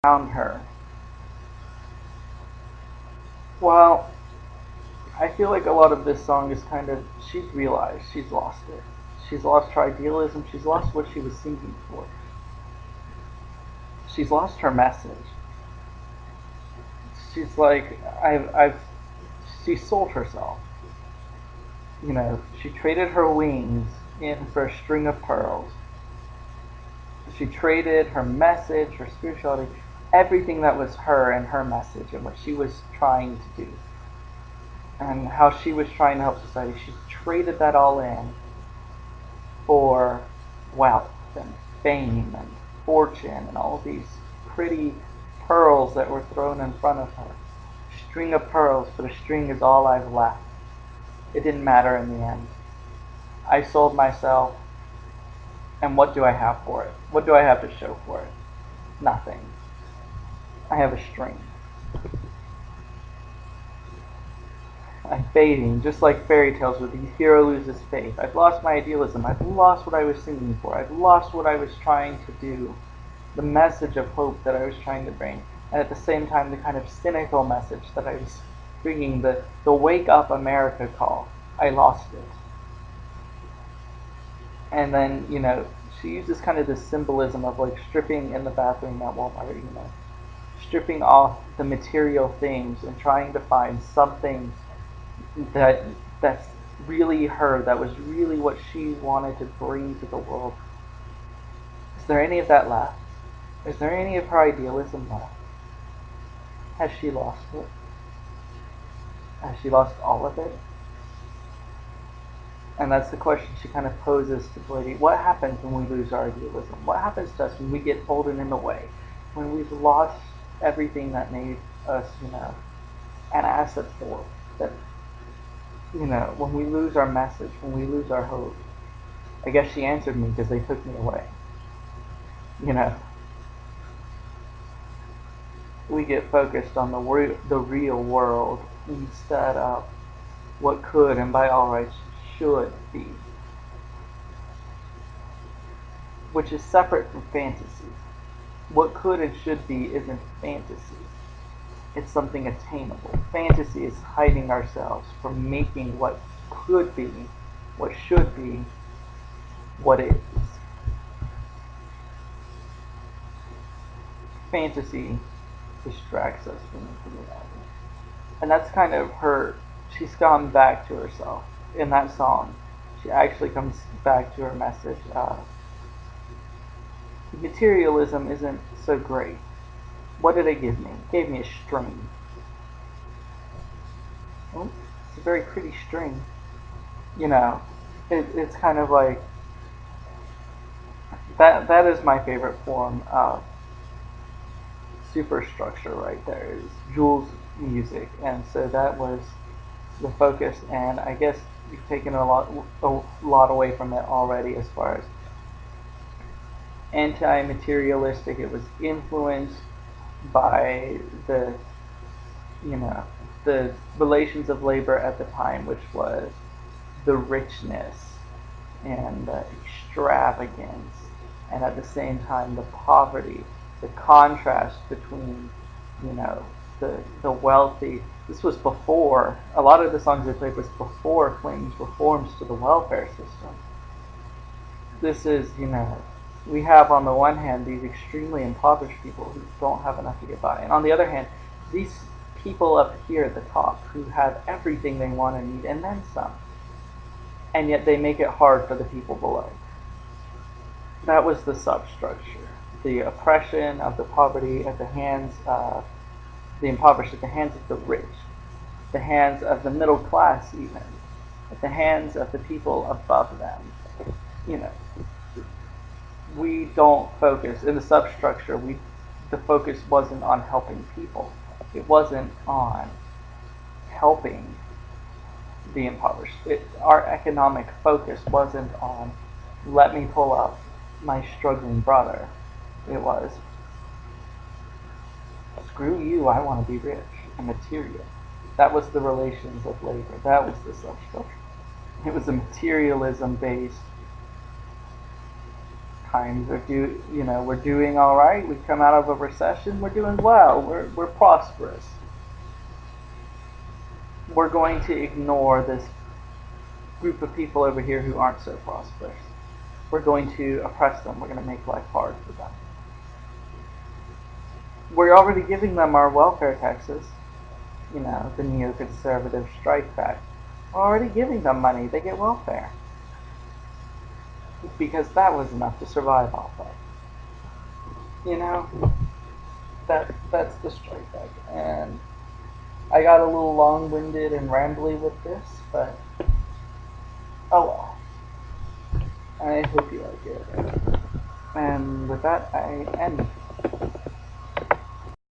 around her. Well, I feel like a lot of this song is kind of, she's realized she's lost it. She's lost her idealism. She's lost what she was singing for. She's lost her message. She's like, she sold herself. You know, she traded her wings in for a string of pearls. She traded her message, her spirituality, everything that was her and her message and what she was trying to do and how she was trying to help society. She traded that all in for wealth and fame and fortune and all these pretty pearls that were thrown in front of her. String of pearls, but a string is all I've left. It didn't matter in the end. I sold myself, and what do I have for it? What do I have to show for it? Nothing. I have a string. I'm fading, just like fairy tales where the hero loses faith. I've lost my idealism. I've lost what I was singing for. I've lost what I was trying to do. The message of hope that I was trying to bring. And at the same time, the kind of cynical message that I was bringing, the wake up America call. I lost it. And then, you know, she uses kind of this symbolism of like stripping in the bathroom at Walmart, you know, stripping off the material things and trying to find something that's really her, that was really what she wanted to bring to the world. Is there any of that left? Is there any of her idealism left? Has she lost it? Has she lost all of it? And that's the question she kind of poses to Blady. What happens when we lose our idealism? What happens to us when we get pulled in the way? When we've lost everything that made us, you know, an asset for? That, you know, when we lose our message, when we lose our hope? I guess she answered me because they took me away. You know, we get focused on the real world instead of what could and by all rights should be, which is separate from fantasy. What could and should be isn't fantasy. It's something attainable. Fantasy is hiding ourselves from making what could be, what should be, what is. Fantasy distracts us from reality. And that's kind of her, she's gone back to herself in that song. She actually comes back to her message. Materialism isn't so great. What did it give me? It gave me a string. Oh, it's a very pretty string. You know, it's kind of like, that is my favorite form of superstructure right there, is Jules' music. And so that was the focus, and I guess you've taken a lot away from it already as far as anti-materialistic. It was influenced by the, you know, the relations of labor at the time, which was the richness and the extravagance, and at the same time the poverty, the contrast between, you know, the wealthy. This was before, a lot of the songs they played was before Clinton's reforms to the welfare system. This is, you know, we have on the one hand these extremely impoverished people who don't have enough to get by, and on the other hand, these people up here at the top who have everything they want and need and then some, and yet they make it hard for the people below. That was the substructure, the oppression of the poverty at the hands of the impoverished, at the hands of the rich, the hands of the middle class even, at the hands of the people above them. You know, we don't focus in the substructure. The focus wasn't on helping people. It wasn't on helping the impoverished. Our economic focus wasn't on, let me pull up my struggling brother. It was, screw you, I want to be rich and material. That was the relations of labor. That was the substructure. It was a materialism based times are we're doing all right. We come out of a recession, we're doing well. We're prosperous. We're going to ignore this group of people over here who aren't so prosperous. We're going to oppress them. We're going to make life hard for them. We're already giving them our welfare taxes. The neoconservative strike back. We're already giving them money. They get welfare. Because that was enough to survive off of. That's the strike back. And I got a little long-winded and rambly with this, but oh well. I hope you like it. And with that, I end.